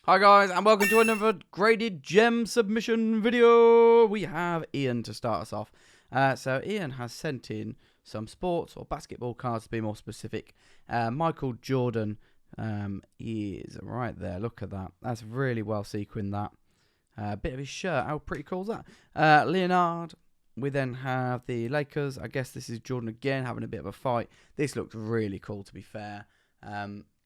Hi guys, and welcome to another graded gem submission video. We have Iain to start us off. So Iain has sent in some sports or basketball cards to be more specific. Michael Jordan is right there. Look at that. That's really well sequined, that. Bit of his shirt. How pretty cool is that? Leonard. We then have the Lakers. I guess this is Jordan again having a bit of a fight. This looks really cool, to be fair.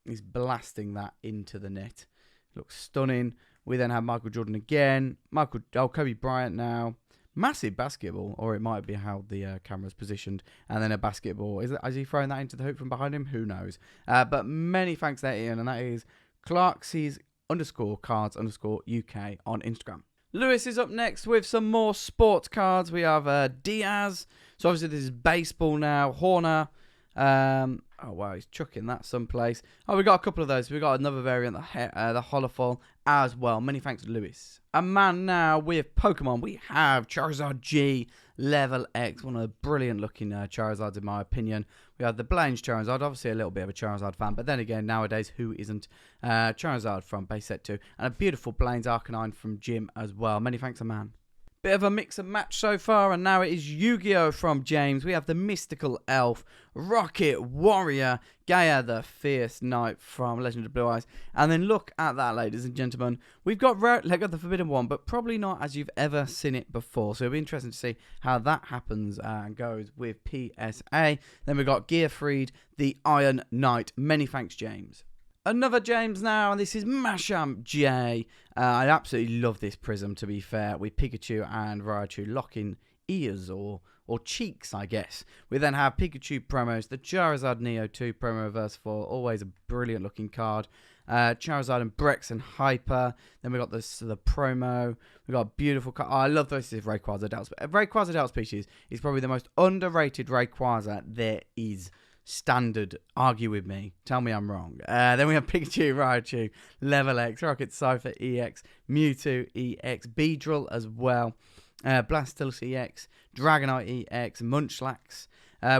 He's blasting that into the net. Looks stunning. We then have Michael Jordan again. Kobe Bryant now. Massive basketball, or it might be how the camera's positioned. And then a basketball. Is he throwing that into the hoop from behind him? Who knows? But many thanks there, Iain. And that is Clarksies_cards_UK on Instagram. Lewis is up next with some more sports cards. We have Diaz. So obviously this is baseball now. Horner. Oh wow, he's chucking that someplace. Oh, we got a couple of those. We got another variant, the Holofall as well. Many thanks, Lewis. Aman now with Pokemon. We have Charizard G Level X, one of the brilliant looking Charizards in my opinion. We have the Blange Charizard, obviously a little bit of a Charizard fan, but then again, nowadays, who isn't? Charizard from base set 2, and a beautiful Blange Arcanine from Jim as well. Many thanks, Aman. Bit of a mix and match so far, and now it is Yu-Gi-Oh! From James. We have the Mystical Elf, Rocket Warrior, Gaia the Fierce Knight from Legend of Blue Eyes. And then look at that, ladies and gentlemen. We've got Lego the Forbidden One, but probably not as you've ever seen it before. So it'll be interesting to see how that happens and goes with PSA. Then we've got Gearfried, the Iron Knight. Many thanks, James. Another James now, and this is Machamp J. I absolutely love this prism, to be fair, with Pikachu and Raichu locking ears or cheeks, I guess. We then have Pikachu promos, the Charizard Neo 2 promo reverse 4, always a brilliant looking card. Charizard and Brex and Hyper. Then we got the promo. We got a beautiful card. Oh, I love this is Rayquaza Delta. Rayquaza Delta species is probably the most underrated Rayquaza there is. Standard, argue with me, tell me I'm wrong. Then we have Pikachu, Raichu, Level X, Rocket Cypher EX, Mewtwo EX, Beedrill as well, Blastoise EX, Dragonite EX, Munchlax.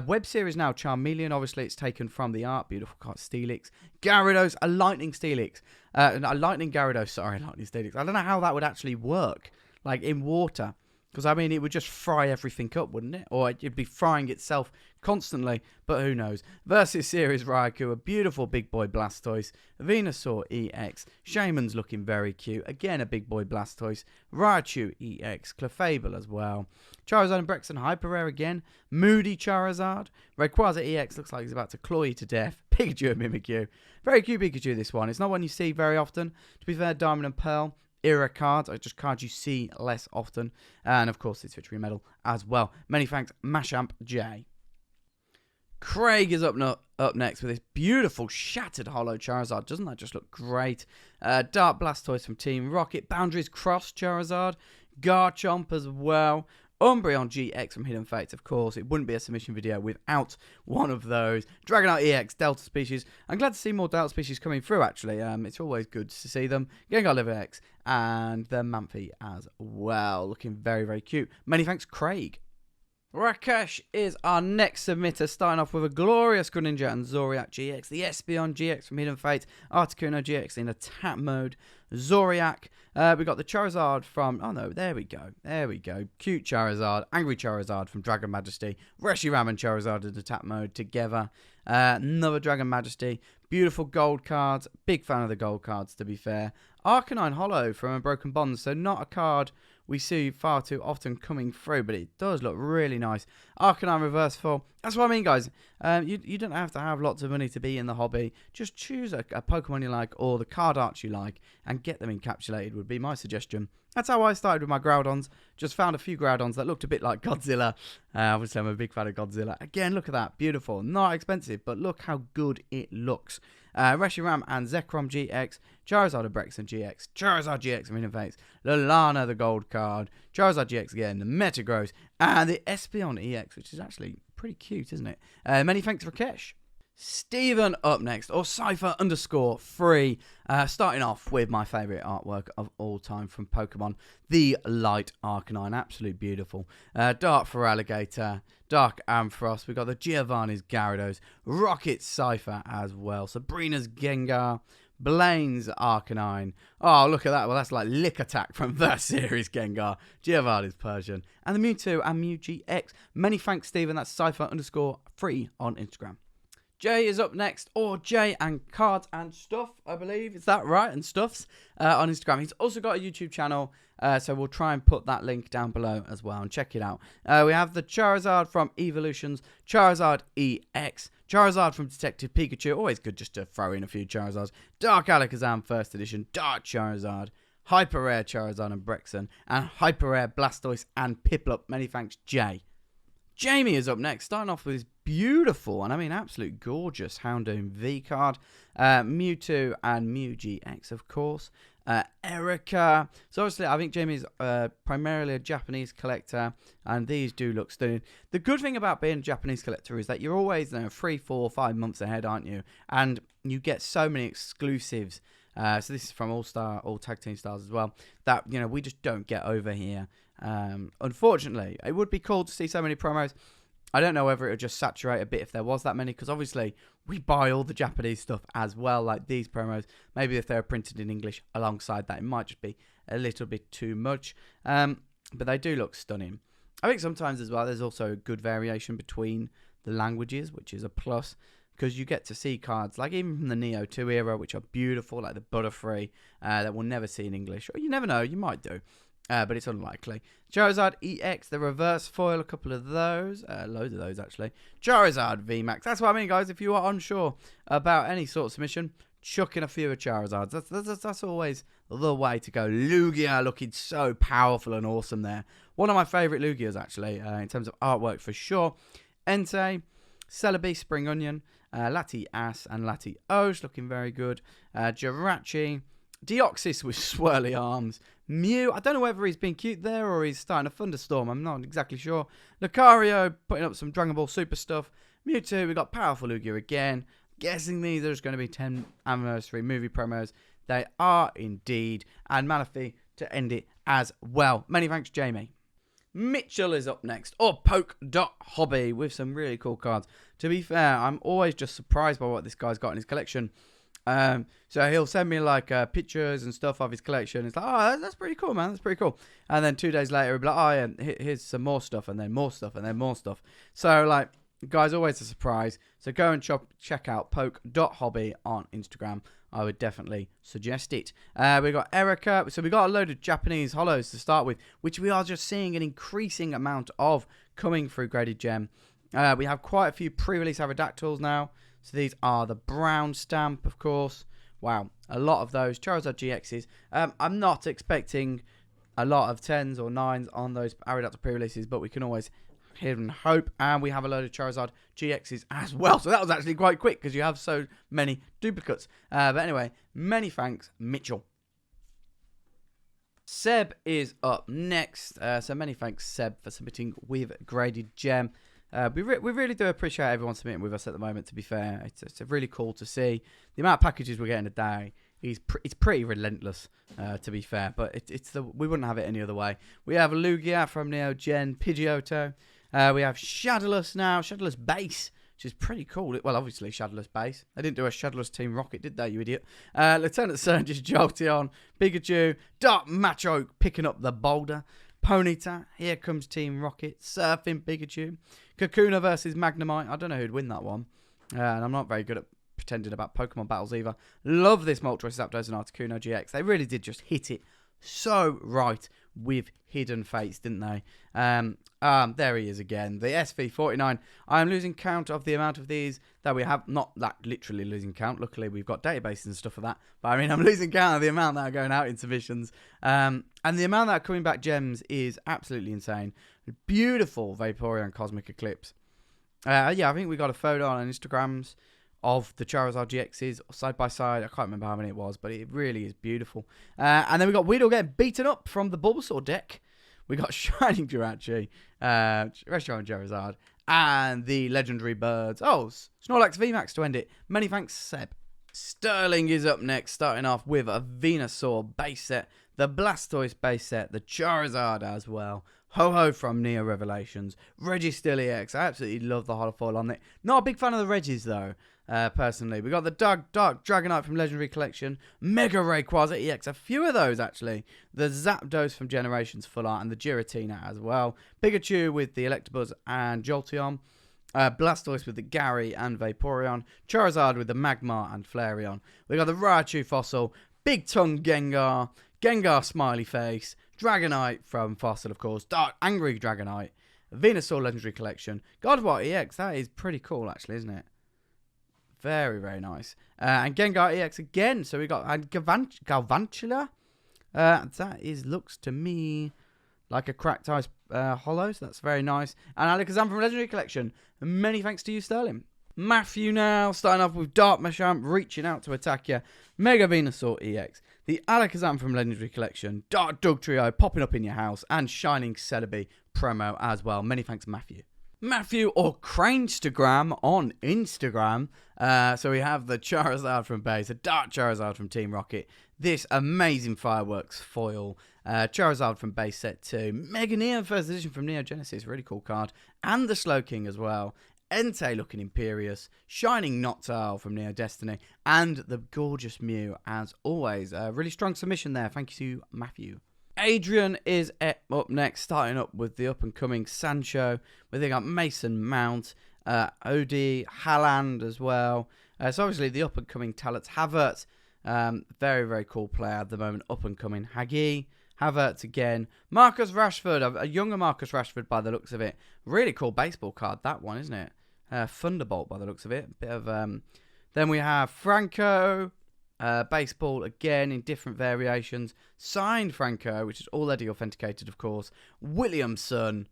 Web Series now, Charmeleon, obviously it's taken from the art, beautiful card, Steelix, Gyarados, a Lightning Steelix, a Lightning Gyarados, sorry, Lightning Steelix. I don't know how that would actually work, like in water. Because, I mean, it would just fry everything up, wouldn't it? Or it'd be frying itself constantly, but who knows. Versus Series Raikou, a beautiful big boy Blastoise. Venusaur EX. Shaman's looking very cute. Again, a big boy Blastoise. Raichu EX. Clefable as well. Charizard and Brex and Hyper Rare again. Moody Charizard. Rayquaza EX looks like he's about to claw you to death. Pikachu and Mimikyu. Very cute Pikachu, this one. It's not one you see very often. To be fair, Diamond and Pearl. Era cards, are just cards you see less often. And of course, it's Victory Medal as well. Many thanks, Machamp J. Craig is up next with this beautiful Shattered Hollow Charizard. Doesn't that just look great? Dark Blastoise from Team Rocket. Boundaries Cross Charizard. Garchomp as well. Umbreon GX from Hidden Fates, of course. It wouldn't be a submission video without one of those. Dragonite EX, Delta Species. I'm glad to see more Delta Species coming through, actually. It's always good to see them. Gengar Liver X and the Manphy as well. Looking very, very cute. Many thanks, Craig. Rakesh is our next submitter, starting off with a glorious Greninja and Zoriak GX, the Espeon GX from Hidden Fate, Articuno GX in attack mode, Zoriak. We got the Charizard from, oh no, there we go, cute Charizard, Angry Charizard from Dragon Majesty, Reshiram and Charizard in attack mode together, another Dragon Majesty, beautiful gold cards, big fan of the gold cards to be fair, Arcanine Hollow from Unbroken Bonds, so not a card we see far too often coming through, but it does look really nice. Arcanine Reverse 4. That's what I mean, guys. You don't have to have lots of money to be in the hobby. Just choose a Pokemon you like or the card arts you like and get them encapsulated would be my suggestion. That's how I started with my Groudons. Just found a few Groudons that looked a bit like Godzilla. Obviously, I'm a big fan of Godzilla. Again, look at that. Beautiful. Not expensive, but look how good it looks. Reshiram and Zekrom GX, Charizard and Brex and GX, Charizard GX and Hidden Fates, Lilana the gold card, Charizard GX again, the Metagross, and the Espeon EX, which is actually pretty cute, isn't it? Many thanks, Rakesh. Steven up next, or Cypher_3, starting off with my favourite artwork of all time from Pokemon, the Light Arcanine, absolutely beautiful. Dark Feraligatr, Dark Ampharos, we've got the Giovanni's Gyarados, Rocket Cypher as well, Sabrina's Gengar, Blaine's Arcanine. Oh, look at that. Well, that's like Lick Attack from the series Gengar. Giovanni's Persian. And the Mewtwo and Mew GX. Many thanks, Stephen. That's Cypher_3 on Instagram. Jay is up next, or Jay and Cards and Stuff, I believe. Is that right? And Stuffs on Instagram. He's also got a YouTube channel, so we'll try and put that link down below as well and check it out. We have the Charizard from Evolutions, Charizard EX, Charizard from Detective Pikachu. Always good just to throw in a few Charizards. Dark Alakazam First Edition, Dark Charizard, Hyper Rare Charizard and Brexen, and Hyper Rare Blastoise and Piplup. Many thanks, Jay. Jamie is up next, starting off with his beautiful, and I mean absolute gorgeous Houndoom V card. Mewtwo and Mew GX, of course. Erica. So obviously, I think Jamie's primarily a Japanese collector, and these do look stunning. The good thing about being a Japanese collector is that you're always 3, 4, 5 months ahead, aren't you? And you get so many exclusives. So this is from All Tag Team Stars as well, that we just don't get over here. Unfortunately, it would be cool to see so many promos. I don't know whether it would just saturate a bit if there was that many, because obviously we buy all the Japanese stuff as well, like these promos. Maybe if they were printed in English alongside that, it might just be a little bit too much. But they do look stunning. I think sometimes as well, there's also a good variation between the languages, which is a plus, because you get to see cards, like even from the Neo 2 era, which are beautiful, like the Butterfree, that we'll never see in English. Or you never know, you might do. But it's unlikely. Charizard EX, the reverse foil, a couple of those. Loads of those, actually. Charizard VMAX. That's what I mean, guys. If you are unsure about any sort of submission, chuck in a few of Charizards. That's always the way to go. Lugia looking so powerful and awesome there. One of my favourite Lugias, actually, in terms of artwork for sure. Entei, Celebi, Spring Onion, Latias and Latios looking very good. Jirachi, Deoxys with swirly arms. Mew, I don't know whether he's been cute there or he's starting a thunderstorm. I'm not exactly sure. Lucario putting up some Dragon Ball Super stuff. Mewtwo, we got Powerful Lugia again. Guessing these are just going to be 10th anniversary movie promos. They are indeed. And Manaphy to end it as well. Many thanks, Jamie. Mitchell is up next, or Poke.Hobby, with some really cool cards. To be fair, I'm always just surprised by what this guy's got in his collection. So he'll send me like pictures and stuff of his collection. It's like, oh, that's pretty cool, man. That's pretty cool. And then 2 days later, he'll be like, oh, yeah, here's some more stuff, and then more stuff, and then more stuff. So, like, guys, always a surprise. So go and check out Poke.Hobby on Instagram. I would definitely suggest it. We got Erica. So we got a load of Japanese holos to start with, which we are just seeing an increasing amount of coming through Graded Gem. We have quite a few pre-release Aerodactyls now. So these are the brown stamp, of course. Wow, a lot of those. Charizard GXs. I'm not expecting a lot of 10s or 9s on those Aerodactyl pre-releases, but we can always hear and hope. And we have a load of Charizard GXs as well. So that was actually quite quick because you have so many duplicates. But anyway, many thanks, Mitchell. Seb is up next. So many thanks, Seb, for submitting with Graded Gem. We really do appreciate everyone submitting with us at the moment, to be fair. It's really cool to see. The amount of packages we're getting a day is it's pretty relentless, to be fair. But we wouldn't have it any other way. We have Lugia from Neo Gen, Pidgeotto. We have Shadowless now, Shadowless Base, which is pretty cool. Well, obviously Shadowless Base. They didn't do a Shadowless Team Rocket, did they, you idiot? Lieutenant Surge's Jolteon, Pikachu, Dark Machoke picking up the boulder. Ponyta, here comes Team Rocket, Surfing Pikachu, Kakuna versus Magnemite. I don't know who'd win that one. And I'm not very good at pretending about Pokemon battles either. Love this Moltres, Zapdos and Articuno GX. They really did just hit it so right with Hidden Fates, didn't they? There he is again. The SV49. I'm losing count of the amount of these that we have. Not that literally losing count. Luckily, we've got databases and stuff for that. But I mean, I'm losing count of the amount that are going out in submissions. And the amount that are coming back gems is absolutely insane. Beautiful Vaporeon Cosmic Eclipse. Yeah, I think we got a photo on Instagrams of the Charizard GXs side by side. I can't remember how many it was, but it really is beautiful. And then we got Weedle getting beaten up from the Bulbasaur deck. We got Shining Jirachi, Reshiram Charizard, and the Legendary Birds. Oh, Snorlax VMAX to end it. Many thanks, Seb. Sterling is up next, starting off with a Venusaur base set, the Blastoise base set, the Charizard as well. Ho-Ho from Neo Revelations, Registill EX. I absolutely love the holofoil on it. Not a big fan of the Regis, though. personally. We got the Dark Dragonite from Legendary Collection, Mega Rayquaza EX, a few of those actually. The Zapdos from Generations Full Art, and the Giratina as well. Pikachu with the Electabuzz and Jolteon. Blastoise with the Gary and Vaporeon. Charizard with the Magmar and Flareon. We got the Raichu Fossil, Big Tongue Gengar, Gengar Smiley Face, Dragonite from Fossil, of course, Dark Angry Dragonite, Venusaur Legendary Collection, Godwart EX. That is pretty cool, actually, isn't it? Very, very nice. And Gengar EX again. So we got Galvantula. That looks to me like a cracked ice hollow. So that's very nice. And Alakazam from Legendary Collection. Many thanks to you, Sterling. Matthew now, starting off with Dark Machamp, reaching out to attack you. Mega Venusaur EX. The Alakazam from Legendary Collection. Dark Dugtrio popping up in your house. And Shining Celebi promo as well. Many thanks, Matthew. Matthew or Cranestagram on Instagram. So we have the Charizard from base, a Dark Charizard from Team Rocket, this amazing Fireworks foil, Charizard from base set 2, Mega Neon first edition from Neo Genesis, really cool card, and the Slowking as well, Entei looking Imperious, Shining Noctowl from Neo Destiny, and the gorgeous Mew as always. Really strong submission there. Thank you to Matthew. Adrian is up next, starting up with the up-and-coming Sancho. They got Mason Mount, Odie, Haaland as well. So obviously the up-and-coming talents. Havertz, very, very cool player at the moment, up-and-coming. Hagi, Havertz again. Marcus Rashford, a younger Marcus Rashford by the looks of it. Really cool baseball card, that one, isn't it? Thunderbolt by the looks of it. Bit of Then we have Franco. Baseball again in different variations. Signed Franco, which is already authenticated, of course. Williamson,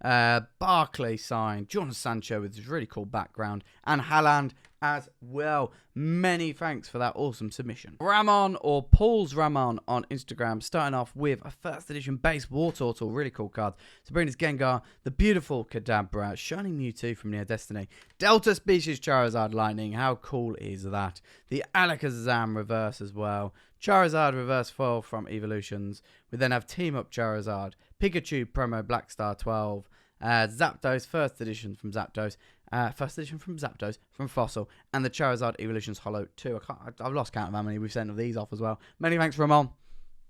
Barkley signed. John Sancho with his really cool background. And Haaland as well. Many thanks for that awesome submission. Ramon or Paul's Ramon on Instagram, starting off with a first edition base War Turtle, really cool card. Sabrina's Gengar, the beautiful Kadabra, Shining Mewtwo from Neo Destiny, Delta Species Charizard Lightning, how cool is that? The Alakazam reverse as well, Charizard reverse foil from Evolutions. We then have Team Up Charizard, Pikachu promo Black Star 12, Zapdos first edition from Zapdos, from Fossil, and the Charizard Evolutions Holo 2. I've lost count of how many we've sent of these off as well. Many thanks, Ramon.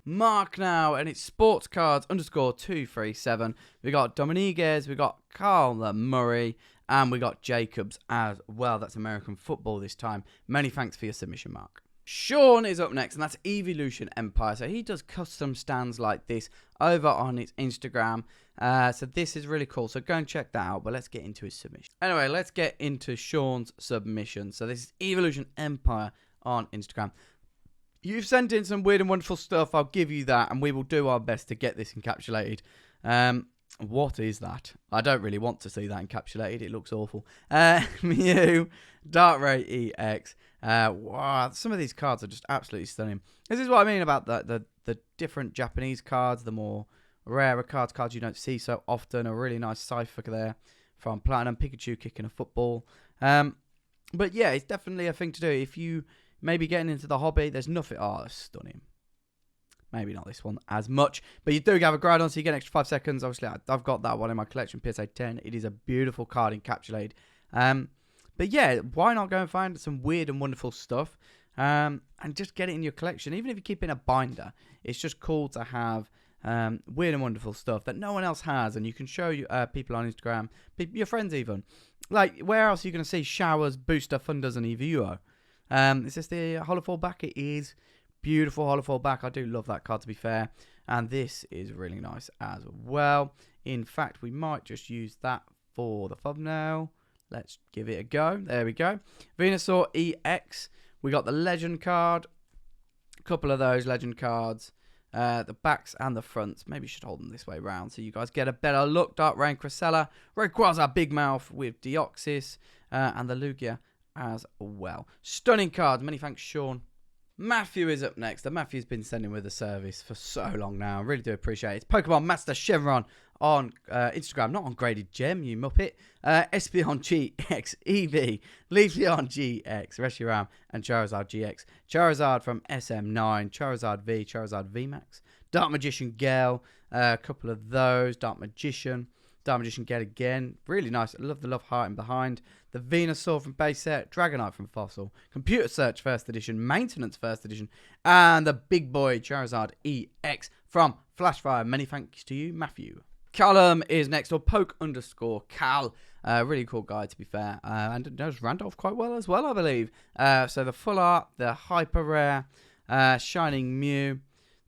Mark now, and it's sportscards _237. We got Dominguez, we got Carl Murray, and we got Jacobs as well. That's American football this time. Many thanks for your submission, Mark. Shaun is up next, and that's Evolution Empire. So he does custom stands like this over on his Instagram. So this is really cool. So go and check that out. But let's get into his submission. Anyway, let's get into Shaun's submission. So this is Evolution Empire on Instagram. You've sent in some weird and wonderful stuff. I'll give you that, and we will do our best to get this encapsulated. What is that? I don't really want to see that encapsulated. It looks awful. Mew, Darkrai EX. Wow, some of these cards are just absolutely stunning. This is what I mean about the different Japanese cards, the more rarer cards you don't see so often. A really nice cipher there from Platinum. Pikachu kicking a football. But yeah, it's definitely a thing to do. If you maybe getting into the hobby, there's nothing. Oh, that's stunning. Maybe not this one as much, but you do have a Groudon, so you get an extra 5 seconds. Obviously, I've got that one in my collection, PSA 10. It is a beautiful card encapsulated. But yeah, why not go and find some weird and wonderful stuff and just get it in your collection? Even if you keep it in a binder, it's just cool to have weird and wonderful stuff that no one else has, and you can show people on Instagram, your friends even. Like, where else are you going to see Showers, Booster, Thunders, and Evuo? Is this the Holofall back? It is. Beautiful Holofall back. I do love that card, to be fair. And this is really nice as well. In fact, we might just use that for the thumbnail. Let's give it a go. There we go. Venusaur EX. We got the Legend card. A couple of those Legend cards. The backs and the fronts. Maybe you should hold them this way round so you guys get a better look. Darkrai Cressella. Rayquaza Big Mouth with Deoxys. And the Lugia as well. Stunning cards. Many thanks, Shaun. Matthew is up next. And Matthew's been sending with the service for so long now. I really do appreciate it. It's Pokemon Master Chevron on Instagram. Not on Graded Gem, you muppet. Espeon GX EV, Leafeon GX, Reshiram, and Charizard GX. Charizard from SM9, Charizard V, Charizard VMAX. Dark Magician Gale, a couple of those. Dark Magician, Dark Magician Get again. Really nice. I love the Love Heart in behind. The Venusaur from base set. Dragonite from Fossil. Computer Search First Edition. Maintenance First Edition. And the big boy Charizard EX from Flashfire. Many thanks to you, Matthew. Callum is next, or Poke_Cal. Really cool guy, to be fair. And knows Randolph quite well as well, I believe. So the Full Art, the Hyper Rare, Shining Mew,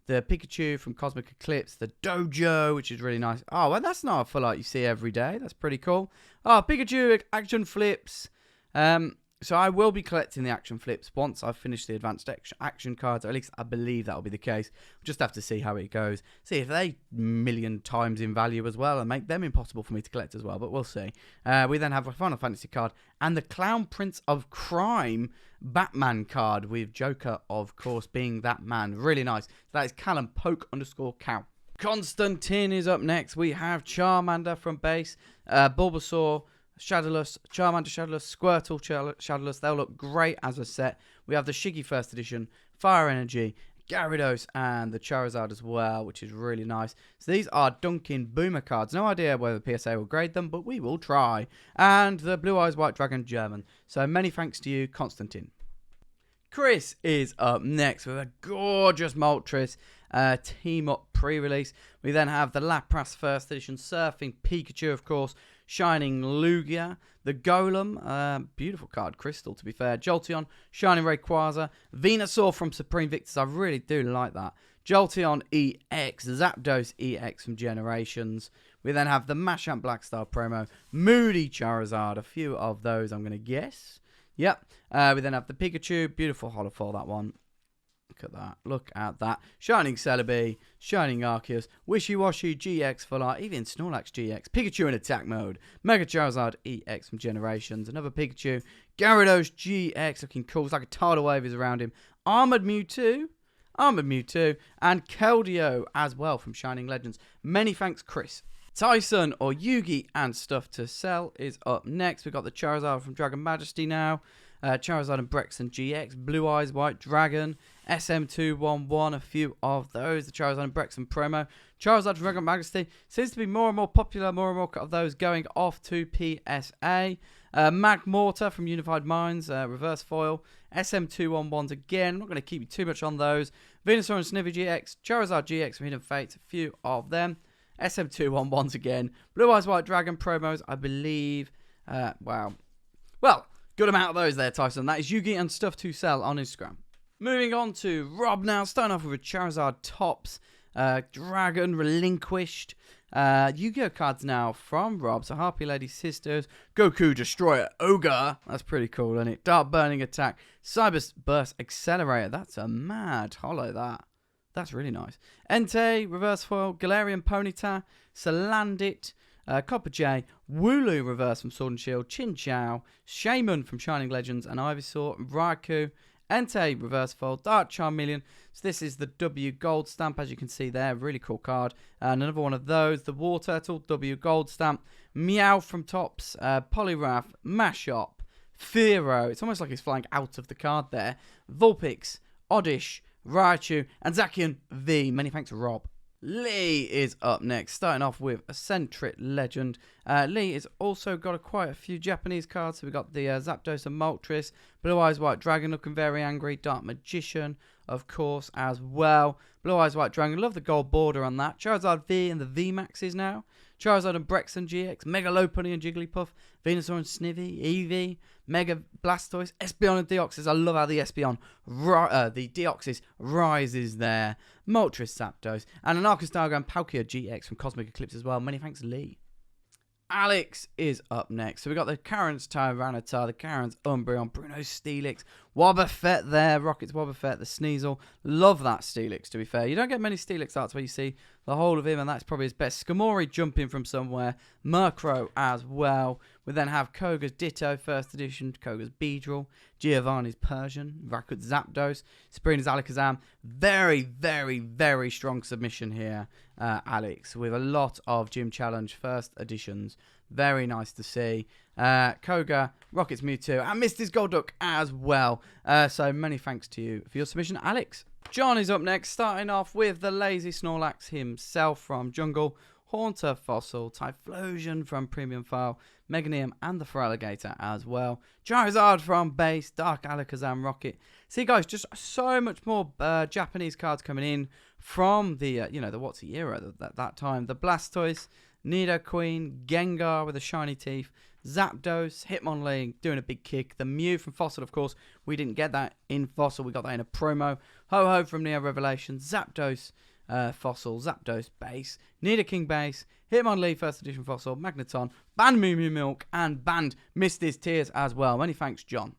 the Pikachu from Cosmic Eclipse, the Dojo, which is really nice. Oh, well, that's not a Full Art you see every day. That's pretty cool. Oh, Pikachu Action Flips. So I will be collecting the Action Flips once I've finished the Advanced Action cards. Or at least I believe that will be the case. We'll just have to see how it goes. See if they million times in value as well and make them impossible for me to collect as well. But we'll see. We then have a Final Fantasy card and the Clown Prince of Crime Batman card with Joker, of course, being that man. Really nice. So that is Callum Poke_Cow. Konstantin is up next. We have Charmander from base, Bulbasaur, Shadowless, Charmander Shadowless, Squirtle Shadowless. They'll look great as a set. We have the Shiggy First Edition, Fire Energy, Gyarados, and the Charizard as well, which is really nice. So these are Dunkin' Boomer cards. No idea whether the PSA will grade them, but we will try. And the Blue Eyes White Dragon German. So many thanks to you, Konstantin. Chris is up next with a gorgeous Moltres Team Up pre-release. We then have the Lapras First Edition, Surfing Pikachu, of course, Shining Lugia, the Golem, beautiful card, Crystal to be fair, Jolteon, Shining Rayquaza, Venusaur from Supreme Victors, I really do like that, Jolteon EX, Zapdos EX from Generations. We then have the Machamp Blackstar promo, Moody Charizard, a few of those I'm going to guess. Yep. We then have the Pikachu, beautiful holo foil, that one. Look at that. Look at that. Shining Celebi, Shining Arceus, Wishy Washy GX Full Art, even Snorlax GX, Pikachu in attack mode, Mega Charizard EX from Generations, another Pikachu, Gyarados GX looking cool. It's like a tidal wave is around him. Armored Mewtwo, and Keldeo as well from Shining Legends. Many thanks, Chris. Tyson, or Yugi and Stuff to Sell, is up next. We've got the Charizard from Dragon Majesty now. Charizard and Brexen GX, Blue Eyes White Dragon, SM211, a few of those. The Charizard and Brexen promo. Charizard from Dragon Majesty seems to be more and more popular, more and more of those going off to PSA. Magmortar from Unified Minds, reverse foil. SM211s again. I'm not going to keep you too much on those. Venusaur and Snivy GX, Charizard GX from Hidden Fates, a few of them. SM211s again. Blue Eyes White Dragon promos, I believe. Wow. Well, good amount of those there, Tyson. That is Yugi and Stuff to Sell on Instagram. Moving on to Rob now. Starting off with a Charizard Tops. Dragon Relinquished. Yu-Gi-Oh cards now from Rob. So Harpy Lady Sisters. Goku Destroyer Ogre. That's pretty cool, isn't it? Dark Burning Attack. Cyber Burst Accelerator. That's a mad holo, that. That's really nice. Entei, Reverse Foil, Galarian Ponyta, Salandit, Copper J, Wooloo Reverse from Sword and Shield, Chinchou, Shaman from Shining Legends, and Ivysaur, Raikou, Entei Reverse Foil, Dark Charmeleon. So this is the W Gold Stamp, as you can see there. Really cool card. And another one of those, the War Turtle, W Gold Stamp, Meow from Tops, Poliwrath, Mashop, Fearow. It's almost like he's flying out of the card there. Vulpix, Oddish, Raichu, and Zacian V. Many thanks, Rob. Lee is up next, starting off with a Centric Legend. Lee has also got quite a few Japanese cards. So we've got the Zapdos and Moltres, Blue Eyes White Dragon looking very angry, Dark Magician, of course, as well. Blue Eyes White Dragon, love the gold border on that. Charizard V and the VMAXs now. Charizard and Brexen GX, Mega Lopunny and Jigglypuff, Venusaur and Snivy, Eevee, Mega Blastoise, Espeon and Deoxys. I love how the Espeon, the Deoxys rises there. Moltres Zapdos, and an Arceus Diagram Palkia GX from Cosmic Eclipse as well. Many thanks, Lee. Alex is up next. So we've got the Karen's Tyranitar, the Karen's Umbreon, Bruno Steelix, Wobbuffet there, Rocket's Wobbuffet, the Sneasel. Love that Steelix, to be fair. You don't get many Steelix arts where you see the whole of him, and that's probably his best. Skamori jumping from somewhere, Murkrow as well. We then have Koga's Ditto, First Edition, Koga's Beedrill, Giovanni's Persian, Rakut Zapdos, Sabrina's Alakazam. Very, very, very strong submission here, Alex, with a lot of Gym Challenge First Editions. Very nice to see. Koga, Rocket's Mewtwo, and Misty's Golduck as well. So many thanks to you for your submission, Alex. John is up next, starting off with the Lazy Snorlax himself from Jungle. Haunter, Fossil, Typhlosion from Premium File, Meganium and the Feraligatr as well. Charizard from base, Dark Alakazam, Rocket. See guys, just so much more Japanese cards coming in from the, the what's the era at that time. The Blastoise, Nidoqueen, Gengar with the shiny teeth, Zapdos, Hitmonlee doing a big kick. The Mew from Fossil, of course, we didn't get that in Fossil. We got that in a promo. Ho-Ho from Neo Revelation, Zapdos, Fossil, Zapdos base, Nidoking base, Hitmonlee first edition Fossil, Magneton, banned Moo Moo Milk, and banned Misty's Tears as well. Many thanks, John.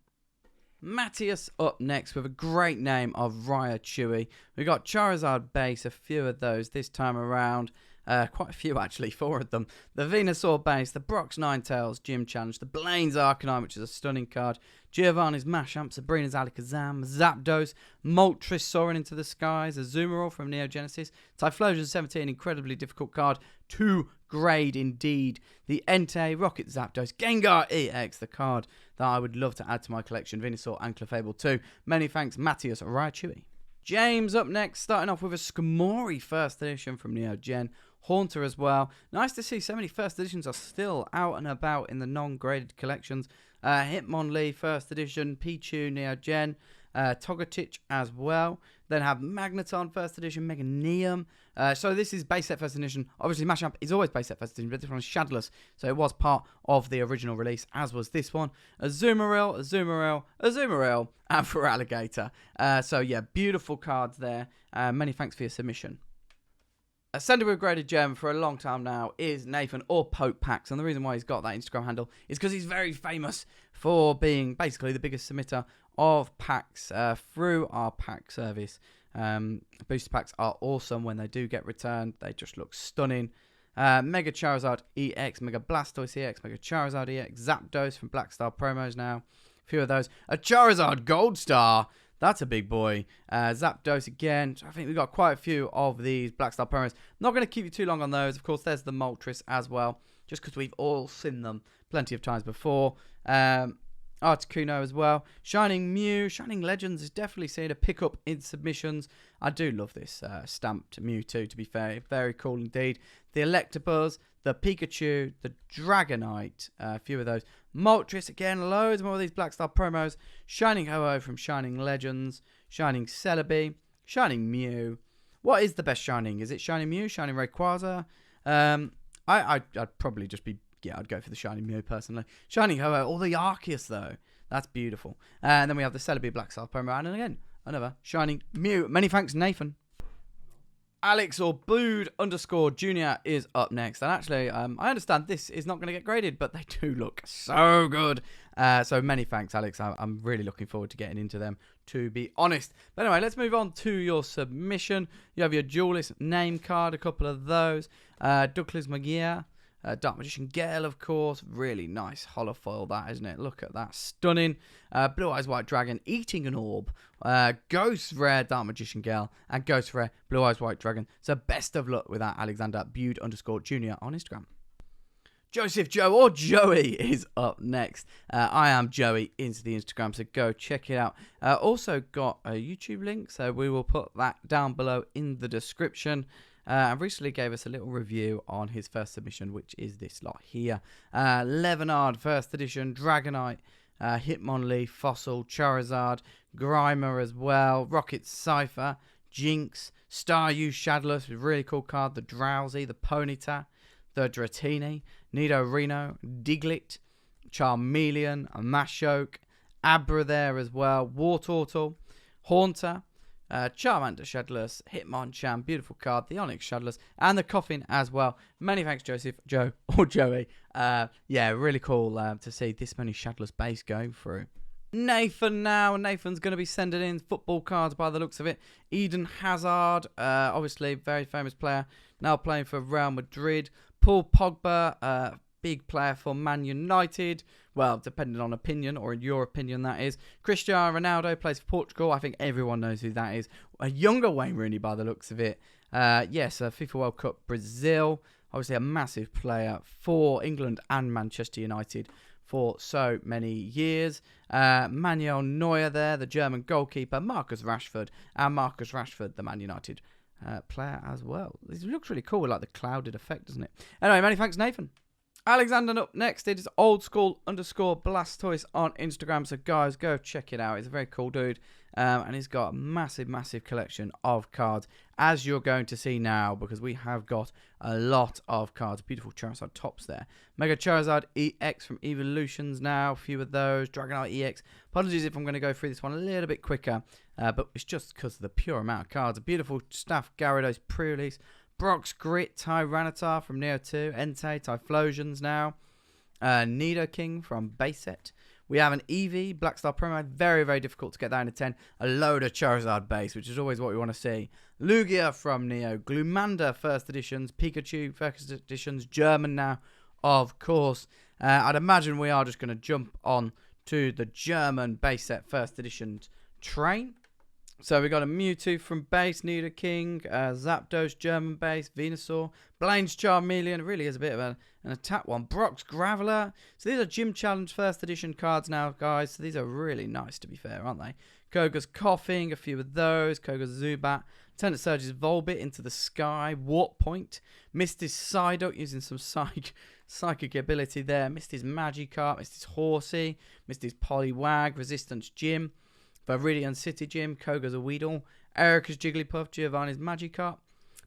Matias up next with a great name of Raichu. We got Charizard base, a few of those this time around. Quite a few actually, 4 of them. The Venusaur base, the Brock's Ninetales Gym Challenge, the Blaine's Arcanine, which is a stunning card, Giovanni's Mashamp, Sabrina's Alakazam, Zapdos, Moltres soaring into the skies, Azumarill from Neo Genesis, Typhlosion 17, incredibly difficult card, 2 grade indeed, the Entei, Rocket Zapdos, Gengar EX, the card that I would love to add to my collection, Venusaur and Clefable 2. Many thanks, Matias Raichu. James up next, starting off with a Skamori first edition from Neo Gen. Haunter as well. Nice to see so many first editions are still out and about in the non-graded collections. Hitmonlee first edition, Pichu Neo Gen, Togetic as well. Then have Magneton first edition, Meganium. So this is base set first edition. Obviously Mashup is always base set first edition, but this one is shadowless. So it was part of the original release, as was this one. Azumarill, and Feraligatr. So yeah, beautiful cards there. Many thanks for your submission. A sender with graded gem for a long time now is Nathan, or Poke Packs, and the reason why he's got that Instagram handle is because he's very famous for being basically the biggest submitter of packs through our pack service. Booster packs are awesome when they do get returned. They just look stunning. Mega Charizard EX, Mega Blastoise EX, Mega Charizard EX, Zapdos from Black Star promos now. A few of those. A Charizard Gold Star. That's a big boy. Zapdos again. I think we've got quite a few of these Black Star promos. Not going to keep you too long on those. Of course, there's the Moltres as well, just because we've all seen them plenty of times before. Articuno as well. Shining Mew. Shining Legends is definitely seeing a pickup in submissions. I do love this stamped Mewtwo, to be fair. Very cool indeed. The Electabuzz, the Pikachu, the Dragonite. A few of those. Moltres again. Loads more of these Black Star promos. Shining Ho-Oh from Shining Legends. Shining Celebi. Shining Mew. What is the best Shining? Is it Shining Mew? Shining Rayquaza? I'd probably just be... Yeah, I'd go for the Shining Mew personally. Shining Ho-Oh, or the Arceus though. That's beautiful. And then we have the Celebi Black Star promo. And again, another Shining Mew. Many thanks, Nathan. Alex or Bood _ Junior is up next. And actually, I understand this is not going to get graded, but they do look so good. So many thanks, Alex. I'm really looking forward to getting into them, to be honest. But anyway, let's move on to your submission. You have your Duelist name card, a couple of those. Douglas Magia. Dark Magician Gale, of course. Really nice holofoil, that, isn't it? Look at that. Stunning. Blue Eyes White Dragon eating an orb. Ghost Rare Dark Magician Gale. And Ghost Rare Blue Eyes White Dragon. So best of luck with that, Alexander Bude _ Junior on Instagram. Joseph Joe or Joey is up next. I am Joey into the Instagram, so go check it out. Also got a YouTube link, so we will put that down below in the description. And recently gave us a little review on his first submission, which is this lot here. Levenard, first edition, Dragonite, Hitmonlee, Fossil, Charizard, Grimer as well, Rocket Cypher, Jinx, Staryu, Shadowless, a really cool card, the Drowsy, the Ponyta, the Dratini, Nidorino, Diglett, Charmeleon, a Mashoke, Abra there as well, Wartortle, Haunter, Charmander Shadowless, Hitmonchan, beautiful card, the Onyx Shadowless, and the Coffin as well. Many thanks, Joseph, Joe, or Joey. Yeah, really cool to see this many Shadowless base going through. Nathan now. Nathan's going to be sending in football cards by the looks of it. Eden Hazard, obviously very famous player, now playing for Real Madrid. Paul Pogba, big player for Man United. Well, depending on opinion, or in your opinion, that is. Cristiano Ronaldo plays for Portugal. I think everyone knows who that is. A younger Wayne Rooney by the looks of it. Yes, FIFA World Cup Brazil. Obviously a massive player for England and Manchester United for so many years. Manuel Neuer there, the German goalkeeper. Marcus Rashford. And Marcus Rashford, the Man United player as well. This looks really cool with like the clouded effect, doesn't it? Anyway, many thanks, Nathan. Alexander up next. It is oldschool_Blastoise on Instagram. So guys, go check it out. He's a very cool dude. And he's got a massive, massive collection of cards, as you're going to see now, because we have got a lot of cards. Beautiful Charizard tops there. Mega Charizard EX from Evolutions now. A few of those. Dragonite EX. Apologies if I'm going to go through this one a little bit quicker, but it's just because of the pure amount of cards. A beautiful Staff Gyarados pre-release. Brock's Grit, Tyranitar from Neo 2, Entei, Typhlosions now, Nidoking from base set. We have an Eevee, Blackstar Promo, very, very difficult to get that into 10. A load of Charizard base, which is always what we want to see. Lugia from Neo, Glumanda first editions, Pikachu first editions, German now, of course. I'd imagine we are just going to jump on to the German base set first editions train. So we got a Mewtwo from base, Nidoking, Zapdos German base, Venusaur, Blaine's Charmeleon. It really is a bit of an attack one. Brock's Graveler. So these are Gym Challenge first edition cards now, guys. So these are really nice, to be fair, aren't they? Koga's Coughing, a few of those. Koga's Zubat. Lieutenant Surge's Volbit into the sky. Warp Point. Misty's Psyduck using some psychic ability there. Misty's Magikarp. Misty's Horsey. Misty's Poliwag. Resistance Gym. Viridian City Gym, Koga's a Weedle, Erica's Jigglypuff, Giovanni's Magikarp,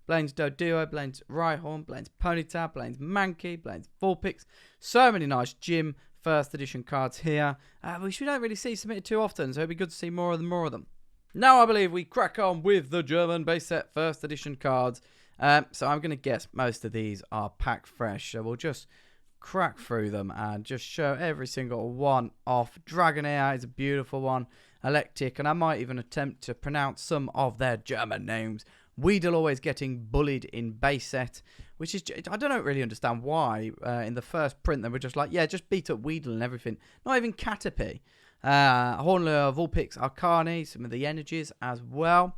Blaine's Doduo, Blaine's Rhyhorn, Blaine's Ponyta, Blaine's Mankey, Blaine's Vulpix. So many nice Gym first edition cards here, which we don't really see submitted too often, so it'd be good to see more of them. Now I believe we crack on with the German base set first edition cards. So I'm going to guess most of these are pack fresh, so we'll just crack through them and just show every single one off. Dragonair is a beautiful one. Electric, and I might even attempt to pronounce some of their German names. Weedle always getting bullied in base set, which is, I don't really understand why. In the first print, they were just like, yeah, just beat up Weedle and everything. Not even Caterpie. Hornlure, Vulpix, Arcani, some of the energies as well.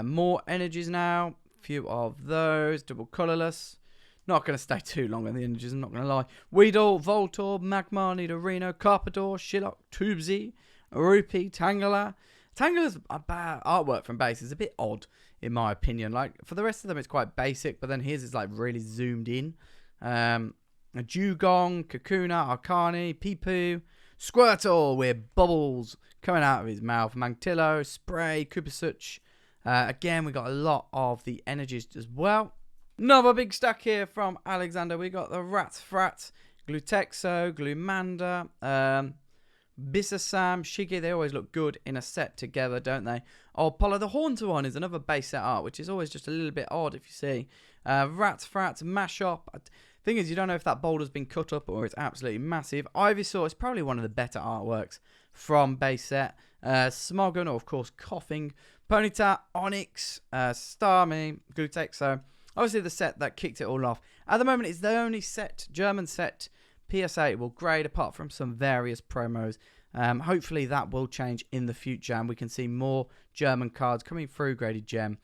More energies now. Few of those. Double colourless. Not going to stay too long on the energies, I'm not going to lie. Weedle, Voltorb, Magmar, Nidorino, Carpador, Shillock, Tubesy, Rupee, Tangela. Tangela's artwork from base is a bit odd, in my opinion. Like, for the rest of them, it's quite basic, but then his is, like, really zoomed in. A Dugong, Kakuna, Arcani, Peepoo, Squirtle with bubbles coming out of his mouth, Mangtillo, Spray, Koopasuch. Again, we got a lot of the energies as well. Another big stack here from Alexander. We got the Rattfrat, Glutexo, Glumanda, Bisasam, Shiggy. They always look good in a set together, don't they? Oh, Apollo the Haunter one is another base set art, which is always just a little bit odd if you see. Rattfrat, Mashop. Thing is, you don't know if that boulder's been cut up or it's absolutely massive. Ivysaur is probably one of the better artworks from base set. Smogon, or of course, Coughing. Ponyta, Onyx, Starmie, Glutexo. Obviously, the set that kicked it all off. At the moment, it's the only set, German set, PSA will grade, apart from some various promos. Hopefully, that will change in the future, and we can see more German cards coming through graded gem,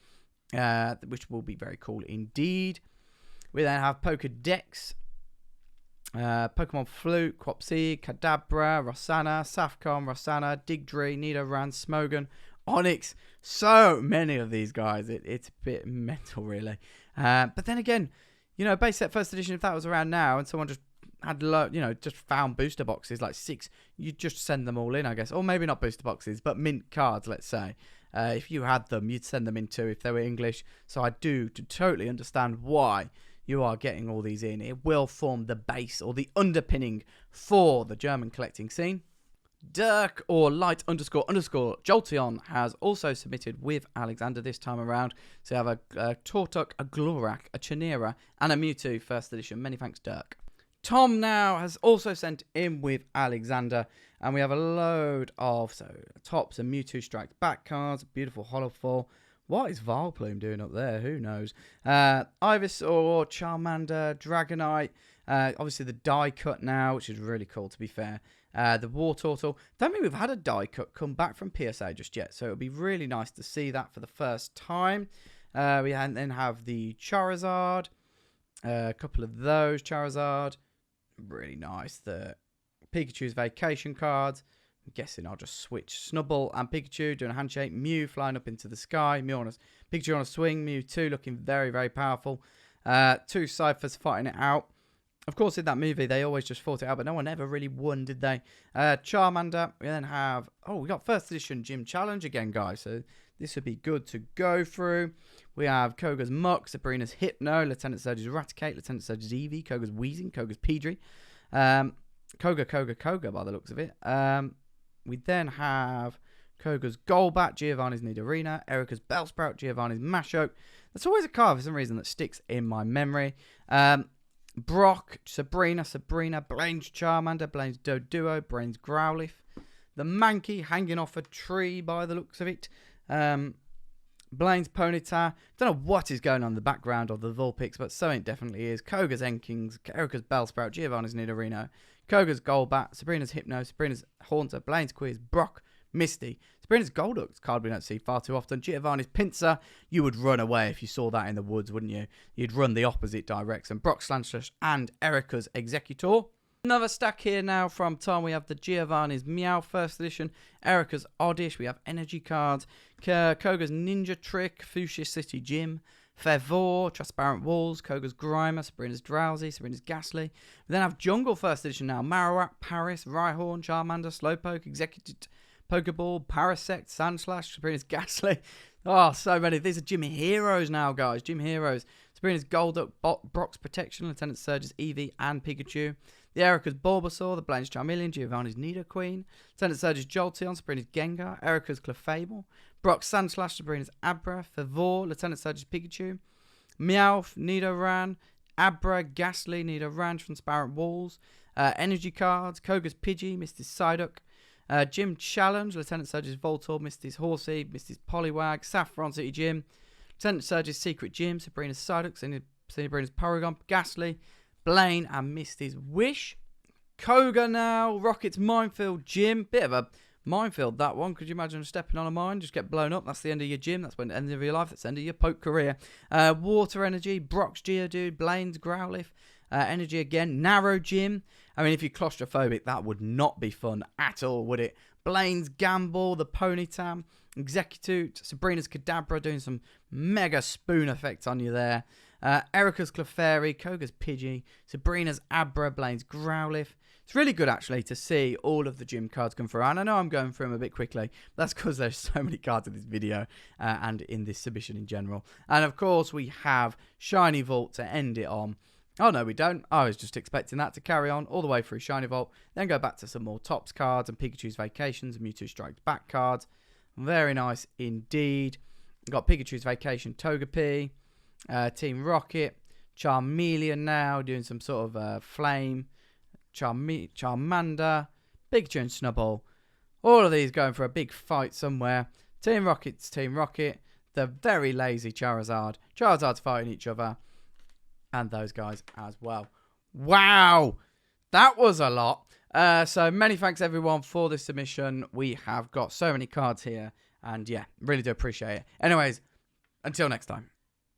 which will be very cool indeed. We then have Pokedex, Pokemon Flute, Quapsy, Kadabra, Rosanna, Safcom, Rosanna, Digdry, Nidoran, Smogon, Onyx. So many of these guys. It's a bit mental, really. But then again, you know, base set first edition, if that was around now and someone just had, just found booster boxes, like 6, you'd just send them all in, I guess. Or maybe not booster boxes, but mint cards, let's say. If you had them, you'd send them in too if they were English. So I do totally understand why you are getting all these in. It will form the base or the underpinning for the German collecting scene. Dirk, or light__Jolteon, has also submitted with Alexander this time around. So you have a Tortuk, a Glorak, a Chanera, and a Mewtwo first edition. Many thanks, Dirk. Tom now has also sent in with Alexander, and we have a load of tops and Mewtwo Strikes Back cards. Beautiful hollow fall. What is Vileplume doing up there? Who knows? Ivysaur, Charmander, Dragonite. Obviously the die cut now, which is really cool, to be fair. The War Turtle. Don't think we've had a die cut come back from PSA just yet, so it would be really nice to see that for the first time. We then have the Charizard. A couple of those Charizard. Really nice. The Pikachu's Vacation cards. I'm guessing I'll just switch Snubble and Pikachu doing a handshake. Mew flying up into the sky. Mew Pikachu on a swing. Mewtwo looking very, very powerful. 2 Cyphers fighting it out. Of course, in that movie, they always just fought it out, but no one ever really won, did they? Charmander. We then have... Oh, we got first edition Gym Challenge again, guys. So this would be good to go through. We have Koga's Muck, Sabrina's Hypno, Lieutenant Surge's Raticate, Lieutenant Surge's Eevee, Koga's Wheezing, Koga's Pedri. Koga by the looks of it. We then have Koga's Golbat, Giovanni's Nidorina, Erica's Bellsprout, Giovanni's Mashoke. That's always a card for some reason that sticks in my memory. Brock, Sabrina, Blaine's Charmander, Blaine's Doduo, Blaine's Growlithe. The Mankey hanging off a tree by the looks of it. Blaine's Ponyta. Don't know what is going on in the background of the Vulpix, but something definitely is. Koga's Enkings, Erica's Bellsprout, Giovanni's Nidorino, Koga's Golbat, Sabrina's Hypno, Sabrina's Haunter, Blaine's Quiz, Brock, Misty, Sabrina's Golduck, card we don't see far too often, Giovanni's Pinsir. You would run away if you saw that in the woods, wouldn't you? You'd run the opposite direction. Brock Slanslash and Erica's Executor. Another stack here now from Tom. We have the Giovanni's Meow First Edition, Erica's Oddish. We have energy cards, Koga's Ninja Trick, Fuchsia City Gym, Fervor, Transparent Walls, Koga's Grimer, Sabrina's Drowsy, Sabrina's Ghastly. We then have Jungle First Edition now, Marowak, Paris, Rhyhorn, Charmander, Slowpoke, Executed, Pokeball, Parasect, Sandslash, Sabrina's Ghastly. Oh, so many. These are Gym Heroes now, guys. Gym Heroes. Sabrina's Golduck, Brock's Protection, Lieutenant Surge's Eevee, and Pikachu. The Erica's Bulbasaur, the Blaine's Charmeleon, Giovanni's Nidoqueen, Lieutenant Surge's Jolteon, Sabrina's Gengar, Erica's Clefable, Brock's Sandslash, Sabrina's Abra, Fervor, Lieutenant Surge's Pikachu, Meowth, Nidoran, Abra, Ghastly, Nidoran, Transparent Walls, Energy Cards, Koga's Pidgey, Misty's Psyduck, Gym Challenge, Lieutenant Surge's Voltorb, Misty's Horsey, Misty's Poliwag, Saffron City Gym, Lieutenant Surge's Secret Gym, Sabrina's Psyduck, Sabrina's Porygon, Ghastly, Blaine and Misty's Wish. Koga now, Rocket's Minefield Gym. Bit of a minefield, that one. Could you imagine stepping on a mine? Just get blown up. That's the end of your gym. That's when the end of your life. That's the end of your poke career. Water Energy, Brock's Geodude, Blaine's Growlithe. Energy again, Narrow Gym. I mean, if you're claustrophobic, that would not be fun at all, would it? Blaine's Gamble, the Ponytam, Executute, Sabrina's Kadabra doing some mega spoon effect on you there. Erica's Clefairy, Koga's Pidgey, Sabrina's Abra, Blaine's Growlithe. It's really good, actually, to see all of the gym cards come through. And I know I'm going through them a bit quickly. That's because there's so many cards in this video and in this submission in general. And, of course, we have Shiny Vault to end it on. Oh, no, we don't. I was just expecting that to carry on all the way through Shiny Vault. Then go back to some more Tops cards and Pikachu's Vacations and Mewtwo Strikes Back cards. Very nice indeed. We've got Pikachu's Vacation, Togepi. Team Rocket, Charmeleon now doing some sort of flame, Charmander, Pikachu and Snubbull. All of these going for a big fight somewhere. Team Rocket's Team Rocket, the very lazy Charizard. Charizard's fighting each other, and those guys as well. Wow, that was a lot. So many thanks everyone for this submission. We have got so many cards here, and yeah, really do appreciate it. Anyways, until next time.